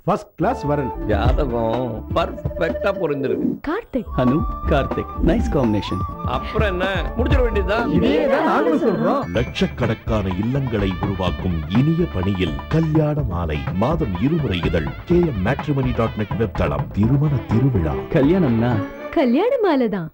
First class வரன். ஜாதகம் பர்ஃபெக்ட்டா பொருந்திருக்கு. கார்த்திக் அனு Karthik nice combination. அப்புறம் என்ன முடிச்சிட வேண்டியதுதான். இதேதான் நாங்களும் சொல்றோம். லட்சக்கணக்கான இல்லங்களை உருவாக்கும் இனிய பணியில் கல்யாண மாலை மாதம் 2 முறை இதழ் kmmatrimony.net வெப்தளம். திருமண திருவிழா கல்யாணம்னா கல்யாண மாலை தான்.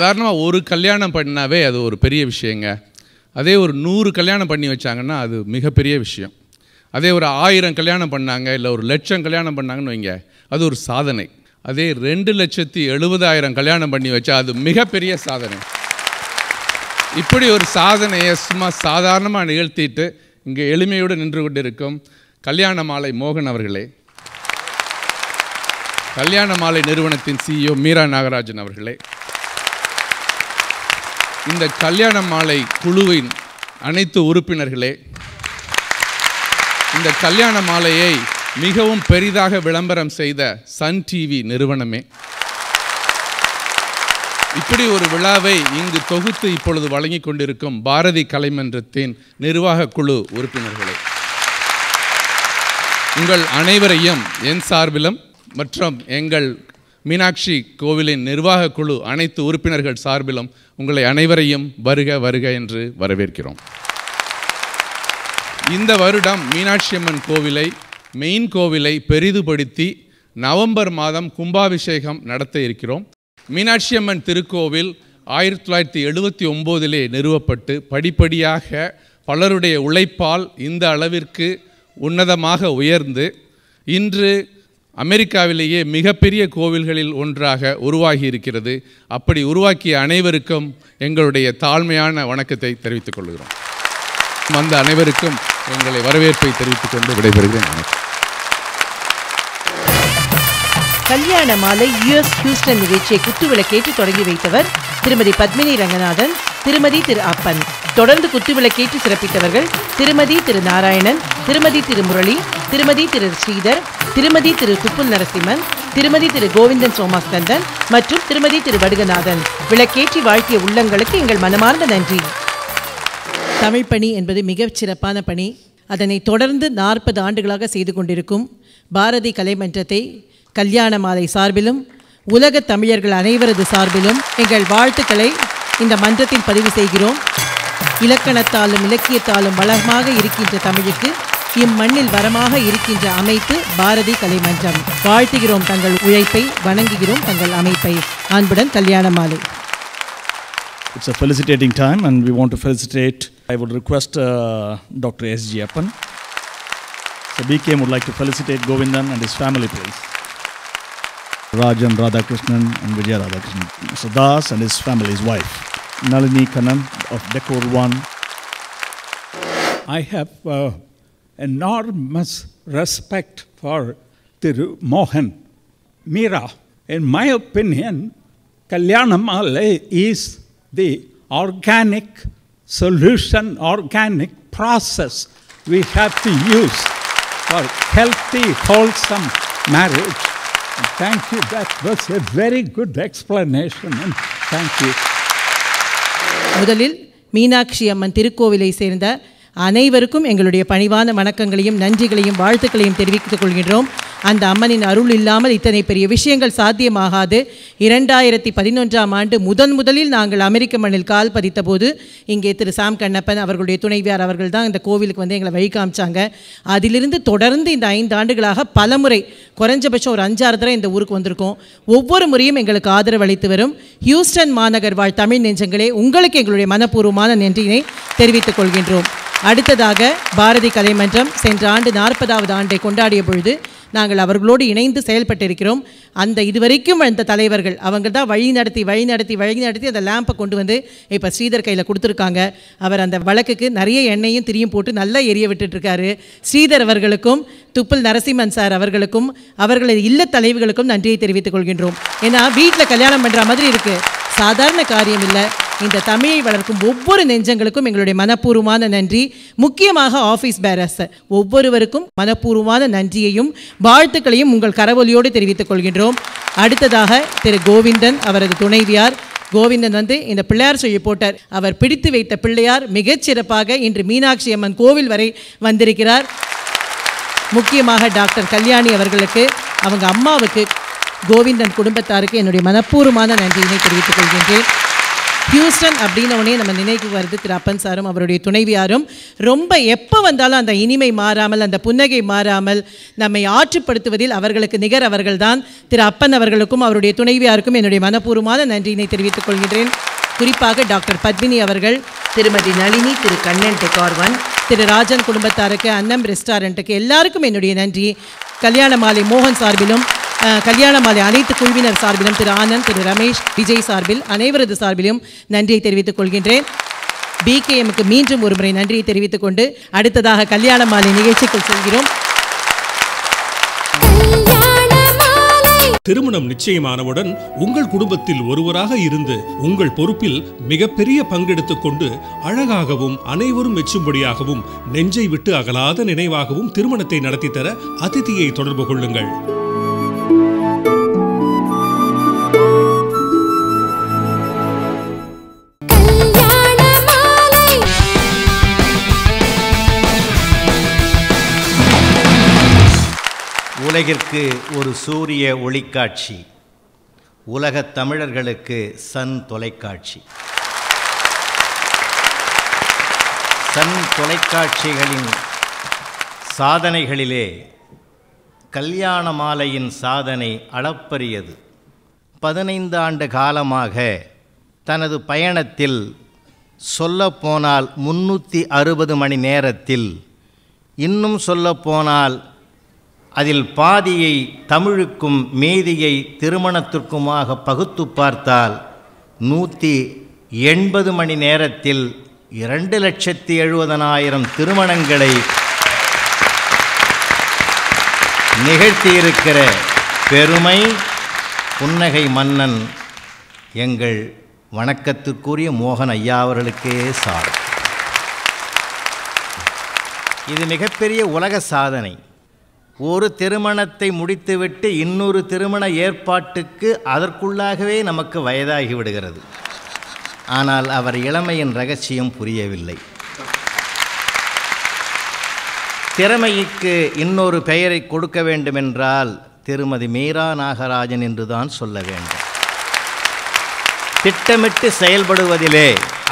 சாதாரணமாக ஒரு கல்யாணம் பண்ணாவே அது ஒரு பெரிய விஷயங்க. அதே ஒரு 100 கல்யாணம் பண்ணி வச்சாங்கன்னா அது மிகப்பெரிய விஷயம். அதே ஒரு 1000 கல்யாணம் பண்ணாங்க இல்லை ஒரு 1,00,000 கல்யாணம் பண்ணாங்கன்னு வைங்க, அது ஒரு சாதனை. அதே 2,70,70,000 கல்யாணம் பண்ணி வச்சா அது மிகப்பெரிய சாதனை. இப்படி ஒரு சாதனையை சும்மா சாதாரணமாக நிகழ்த்திட்டு இங்கே எளிமையோடு நின்று கொண்டிருக்கும் கல்யாண மாலை மோகன் அவர்களே, கல்யாண மாலை நிறுவனத்தின் CEO மீரா நாகராஜன் அவர்களே, இந்த கல்யாண மாலை குழுவின் அனைத்து உறுப்பினர்களே, இந்த கல்யாண மாலையை மிகவும் பெரிதாக விளம்பரம் செய்த சன் டிவி நிறுவனமே, இப்படி ஒரு விழாவை இங்கு தொகுத்து இப்பொழுது வழங்கி கொண்டிருக்கும் பாரதி கலைமன்றத்தின் நிர்வாக குழு உறுப்பினர்களே, உங்கள் அனைவரையும் என் சார்பிலும் மற்றும் எங்கள் மீனாட்சி கோவிலின் நிர்வாக குழு அனைத்து உறுப்பினர்கள் சார்பிலும் உங்களை அனைவரையும் வருக வருக என்று வரவேற்கிறோம். இந்த வருடம் மீனாட்சி அம்மன் கோவிலை மெயின் கோவிலை பெரிதுபடுத்தி நவம்பர் மாதம் கும்பாபிஷேகம் நடத்த இருக்கிறோம். மீனாட்சி அம்மன் திருக்கோவில் 1979 நிறுவப்பட்டு படிப்படியாக பலருடைய உழைப்பால் இந்த அளவிற்கு உன்னதமாக உயர்ந்து இன்று அமெரிக்காவிலேயே மிகப்பெரிய கோவில்களில் ஒன்றாக உருவாகி இருக்கிறது. அப்படி உருவாக்கிய அனைவருக்கும் எங்களுடைய தாழ்மையான வணக்கத்தை தெரிவித்துக் கொள்கிறோம். அந்த அனைவருக்கும் எங்களை வரவேற்பை தெரிவித்துக் கொண்டு விடைபெறுகிறேன். கல்யாண மாலை US ஹியூஸ்டன் நிகழ்ச்சியை குத்துவிளக்கேற்றி தொடங்கி வைத்தவர் திருமதி பத்மினி ரங்கநாதன், திருமதி திரு அப்பன். தொடர்ந்து குத்துவிளக்கேற்றி சிறப்பித்தவர்கள் திருமதி திரு நாராயணன், திருமதி திரு முரளி, திருமதி திரு ஸ்ரீதர், திருமதி திரு துப்புல் நரசிம்மன், திருமதி திரு கோவிந்தன் சோமாஸ்கந்தன் மற்றும் திருமதி திரு வடுகநாதன். விளக்கேற்றி வாழ்த்திய உள்ளங்களுக்கு எங்கள் மனமார்ந்த நன்றி. தமிழ் பணி என்பது மிகச் சிறப்பான பணி. அதனை தொடர்ந்து 40 ஆண்டுகளாக செய்து கொண்டிருக்கும் பாரதி கலைமன்றத்தை கல்யாண மாலை சார்பிலும் உலக தமிழர்கள் அனைவரது சார்பிலும் எங்கள் வாழ்த்துக்களை இந்த மன்றத்தில் பதிவு செய்கிறோம். இலக்கணத்தாலும் இலக்கியத்தாலும் வளமாக இருக்கின்ற தமிழுக்கு இம்மண்ணில் வரமாக இருக்கின்ற அமைப்பு பாரதி கலை மன்றம். வாழ்த்துகிறோம் தங்கள் உழைப்பை, வணங்குகிறோம் தங்கள் அமைப்பை. அன்புடன் கல்யாண மாலை. It's a felicitating time and we want to felicitate. I would request Dr. S.G. Appan. So BKM would like to felicitate Govindan and his family, please. Rajan Radhakrishnan and Vijaya Radhakrishnan. Mr. Das and his family, his wife. Nalini Kannan of Decor 1. I have enormous respect for Thiru Mohan Meera. In my opinion, Kalyanamale is the organic solution, organic process we have to use for healthy, wholesome marriage. And thank you. That was a very good explanation. And thank you. முதலில் மீனாட்சி அம்மன் திருக்கோவிலை சேர்ந்த அனைவருக்கும் எங்களுடைய பணிவான வணக்கங்களையும் நன்றிகளையும் வாழ்த்துக்களையும் தெரிவித்துக் கொள்கின்றோம். அந்த அம்மனின் அருள் இல்லாமல் இத்தனை பெரிய விஷயங்கள் சாத்தியமாகாது. 2011ஆம் ஆண்டு முதலில் நாங்கள் அமெரிக்க மண்ணில் கால் பதித்த போது இங்கே திரு சாம் கண்ணப்பன் அவர்களுடைய துணைவியார் அவர்கள் தான் இந்த கோவிலுக்கு வந்து எங்களை வழி காமிச்சாங்க. அதிலிருந்து தொடர்ந்து இந்த 5 ஆண்டுகளாக பலமுறை, குறைஞ்சபட்சம் ஒரு 5-6 தடவை இந்த ஊருக்கு வந்திருக்கோம். ஒவ்வொரு முறையும் எங்களுக்கு ஆதரவு அளித்து வரும் ஹியூஸ்டன் மாநகர் வாழ் தமிழ் நெஞ்சங்களே, உங்களுக்கு எங்களுடைய மனப்பூர்வமான நன்றியினை தெரிவித்துக் கொள்கின்றோம். அடுத்ததாக பாரதி கலை மன்றம் சென்ற ஆண்டு 40வது ஆண்டை கொண்டாடிய பொழுது நாங்கள் அவர்களோடு இணைந்து செயல்பட்டிருக்கிறோம். அந்த இதுவரைக்கும் அந்த தலைவர்கள் அவங்க தான் வழி நடத்தி அந்த லேம்பை கொண்டு வந்து இப்போ ஸ்ரீதர் கையில் கொடுத்துருக்காங்க. அவர் அந்த வழக்குக்கு நிறைய எண்ணெயும் திரியும் போட்டு நல்லா எரிய விட்டுட்டுருக்காரு. ஸ்ரீதர் அவர்களுக்கும் துப்புல் நரசிம்மன் சார் அவர்களுக்கும் அவர்களது இல்ல தலைவிகளுக்கும் நன்றியை தெரிவித்துக் கொள்கின்றோம். ஏன்னா வீட்டில் கல்யாணம் பண்ணுற மாதிரி இருக்குது, சாதாரண காரியம் இல்லை. இந்த தமிழை வளர்க்கும் ஒவ்வொரு நெஞ்சங்களுக்கும் எங்களுடைய மனப்பூர்வமான நன்றி. முக்கியமாக ஆஃபீஸ் பேரர்ஸ் ஒவ்வொருவருக்கும் மனப்பூர்வமான நன்றியையும் வாழ்த்துக்களையும் உங்கள் கரவொலியோடு தெரிவித்துக் கொள்கின்றோம். அடுத்ததாக திரு கோவிந்தன், அவரது துணைவியார். கோவிந்தன் வந்து இந்த பிள்ளையார் சொல்லி போட்டார். அவர் பிடித்து வைத்த பிள்ளையார் மிகச்சிறப்பாக இன்று மீனாட்சி அம்மன் கோவில் வரை வந்திருக்கிறார். முக்கியமாக டாக்டர் கல்யாணி அவர்களுக்கு, அவங்க அம்மாவுக்கு, கோவிந்தன் குடும்பத்தாருக்கு என்னுடைய மனப்பூர்வமான நன்றியினை தெரிவித்துக் கொள்கின்றேன். ஹியூஸ்டன் அப்படின்னோடனே நம்ம நினைவுக்கு வருது திரு அப்பன் சாரும் அவருடைய துணைவியாரும். ரொம்ப எப்போ வந்தாலும் அந்த இனிமை மாறாமல், அந்த புன்னகை மாறாமல் நம்மை ஆற்றுப்படுத்துவதில் அவர்களுக்கு நிகர் அவர்கள்தான். திரு அப்பன் அவர்களுக்கும் அவருடைய துணைவியாருக்கும் என்னுடைய மனப்பூர்வமான நன்றியினை தெரிவித்துக் கொள்கின்றேன். குறிப்பாக டாக்டர் பத்மினி அவர்கள், திருமதி நளினி, திரு கண்ணன் டெகார்வன், திரு ராஜன் குடும்பத்தாருக்கு, அன்னம் ரெஸ்டாரண்ட்டுக்கு எல்லாருக்கும் என்னுடைய நன்றி. கல்யாண மாலை மோகன் சார்பிலும், கல்யாண மாலை அனைத்து குழுவினர் சார்பிலும், திரு ஆனந்த், திரு ரமேஷ், விஜய் சார்பில் அனைவரது சார்பிலும் நன்றியை தெரிவித்துக் கொள்கின்றேன். பிகேஎம்க்கு மீண்டும் ஒரு முறை நன்றியை தெரிவித்துக் கொண்டு அடுத்ததாக கல்யாண மாலை நிகழ்ச்சிக்குள் செல்கிறோம். திருமணம் நிச்சயமானவுடன் உங்கள் குடும்பத்தில் ஒருவராக இருந்து உங்கள் பொறுப்பில் மிகப்பெரிய பங்கெடுத்துக் கொண்டு அழகாகவும் அனைவரும் மெச்சும்படியாகவும் நெஞ்சை விட்டு அகலாத நினைவாகவும் திருமணத்தை நடத்தி தர அதிதியை தொடர்பு கொள்ளுங்கள். உலகிற்கு ஒரு சூரிய ஒளிக்காட்சி, உலகத் தமிழர்களுக்கு சன் தொலைக்காட்சி. சன் தொலைக்காட்சிகளின் சாதனைகளிலே கல்யாண மாலையின் சாதனை அளப்பரியது. 15 ஆண்டு காலமாக தனது பயணத்தில் சொல்லப்போனால் 360 மணி நேரத்தில், இன்னும் சொல்லப்போனால் அதில் பாதியை தமிழுக்கும் மீதியை திருமணத்திற்குமாக பகுத்து பார்த்தால் 180 மணி நேரத்தில் 2,70,000 திருமணங்களை நிகழ்த்தியிருக்கிற பெருமை புன்னகை மன்னன் எங்கள் வணக்கத்துக்குரிய மோகன் ஐயா அவர்களுக்கே சாரும். இது மிகப்பெரிய உலக சாதனை. ஒரு திருமணத்தை முடித்துவிட்டு இன்னொரு திருமண ஏற்பாட்டுக்கு அதற்குள்ளாகவே நமக்கு வயதாகி விடுகிறது. ஆனால் அவர் இளமையின் ரகசியம் புரியவில்லை. திறமைக்கு இன்னொரு பெயரை கொடுக்க வேண்டுமென்றால் திருமதி மீரா நாகராஜன் என்றுதான் சொல்ல வேண்டும். திட்டமிட்டு செயல்படுவதிலே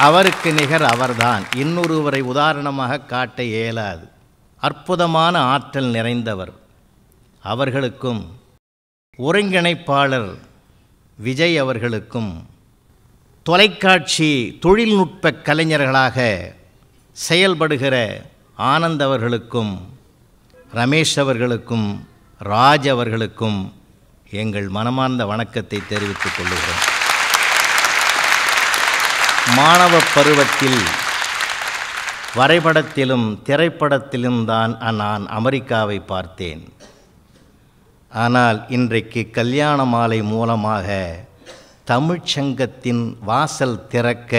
அவருக்கு நிகர் அவர்தான். இன்னொருவரை உதாரணமாக காட்ட இயலாது. அற்புதமான ஆற்றல் நிறைந்தவர். அவர்களுக்கும் ஒருங்கிணைப்பாளர் விஜய் அவர்களுக்கும் தொலைக்காட்சி தொழில்நுட்ப கலைஞர்களாக செயல்படுகிற ஆனந்த் அவர்களுக்கும் ரமேஷ் அவர்களுக்கும் ராஜ் அவர்களுக்கும் எங்கள் மனமார்ந்த வணக்கத்தை தெரிவித்துக் கொள்கிறோம். மாணவ பருவத்தில் வரைபடத்திலும் திரைப்படத்திலும் தான் நான் அமெரிக்காவை பார்த்தேன். ஆனால் இன்றைக்கு கல்யாண மாலை மூலமாக தமிழ்ச்சங்கத்தின் வாசல் திறக்க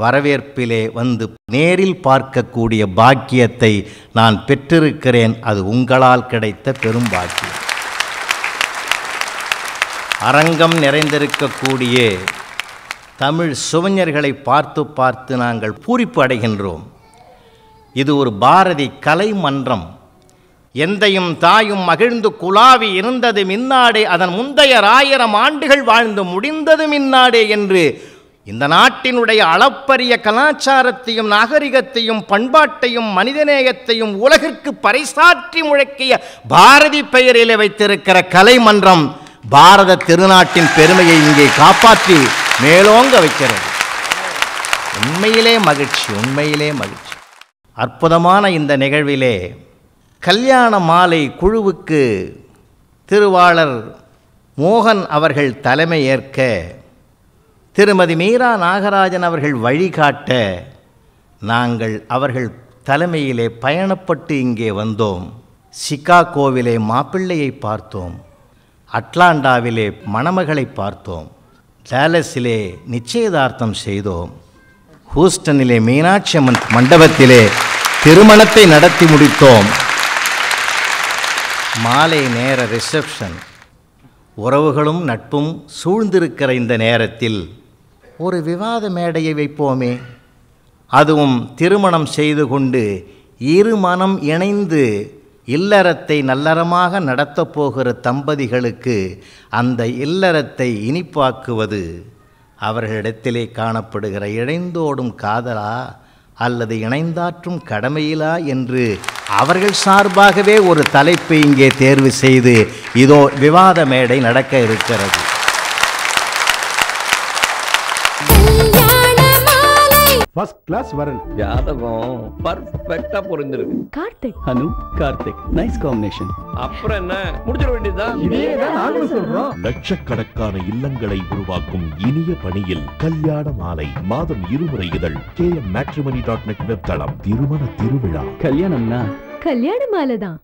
வரவேற்பிலே வந்து நேரில் பார்க்கக்கூடிய பாக்கியத்தை நான் பெற்றிருக்கிறேன். அது உங்களால் கிடைத்த பெரும் பாக்கியம். அரங்கம் நிறைந்திருக்கக்கூடிய தமிழ் சுவஞர்களை பார்த்து பார்த்து நாங்கள் பூரிப்பு அடைகின்றோம். இது ஒரு பாரதி கலை மன்றம். எந்தையும் தாயும் மகிழ்ந்து குலாவி இருந்தது மின்னாடே, அதன் முந்தைய 1000 ஆண்டுகள் வாழ்ந்து முடிந்தது மின்னாடே என்று இந்த நாட்டினுடைய அளப்பரிய கலாச்சாரத்தையும் நாகரிகத்தையும் பண்பாட்டையும் மனிதநேயத்தையும் உலகிற்கு பறைசாற்றி முழக்கிய பாரதி பெயரில் வைத்திருக்கிற கலைமன்றம் பாரத திருநாட்டின் பெருமையை இங்கே காப்பாற்றி மேலோங்க வைக்கிறது. உண்மையிலே மகிழ்ச்சி, உண்மையிலே மகிழ்ச்சி. அற்புதமான இந்த நிகழ்விலே கல்யாண மாலை குழுவுக்கு திருவாளர் மோகன் அவர்கள் தலைமை ஏற்க, திருமதி மீரா நாகராஜன் அவர்கள் வழிகாட்ட, நாங்கள் அவர்கள் தலைமையிலே பயணப்பட்டு இங்கே வந்தோம். சிகாகோவிலே மாப்பிள்ளையை பார்த்தோம், அட்லாண்டாவிலே மணமகளை பார்த்தோம், டாலஸிலே நிச்சயதார்த்தம் செய்தோம், ஹூஸ்டனிலே மீனாட்சி அம்மன் மண்டபத்திலே திருமணத்தை நடத்தி முடித்தோம். மாலை நேர ரிசப்ஷன். உறவுகளும் நட்பும் சூழ்ந்திருக்கிற இந்த நேரத்தில் ஒரு விவாத மேடையை வைப்போமே. அதுவும் திருமணம் செய்து கொண்டு இரு மனம் இணைந்து இல்லறத்தை நல்லறமாக நடத்தப் போகிற தம்பதிகளுக்கு அந்த இல்லறத்தை இனிப்பாக்குவது அவர்களிடத்திலே காணப்படுகிற இணைந்தோடும் காதலா அல்லது இணைந்தாற்றும் கடமையிலா என்று அவர்கள் சார்பாகவே ஒரு தலைப்பை இங்கே தேர்வு செய்து இதோ விவாத மேடை நடக்க இருக்கிறது. ஃபர்ஸ்ட் கிளாஸ் வரன். ஜாதகம் பர்ஃபெக்ட்டா பொருந்திருக்கு. கார்த்திக் அனு கார்த்திக் நைஸ் காம்பினேஷன். அப்புறம் என்ன, முடிச்சிட வேண்டியதுதான். இதேதான் நாங்களும் சொல்றோம். லட்சக்கணக்கான இல்லங்களை உருவாக்கும் இனிய பணியில் கல்யாண மாலை மாதம் 2 முறை இதழ் KM Matrimony.net வெப்தளம். திருமண திருவிழா கல்யாணம்னா கல்யாண மாலை தான்.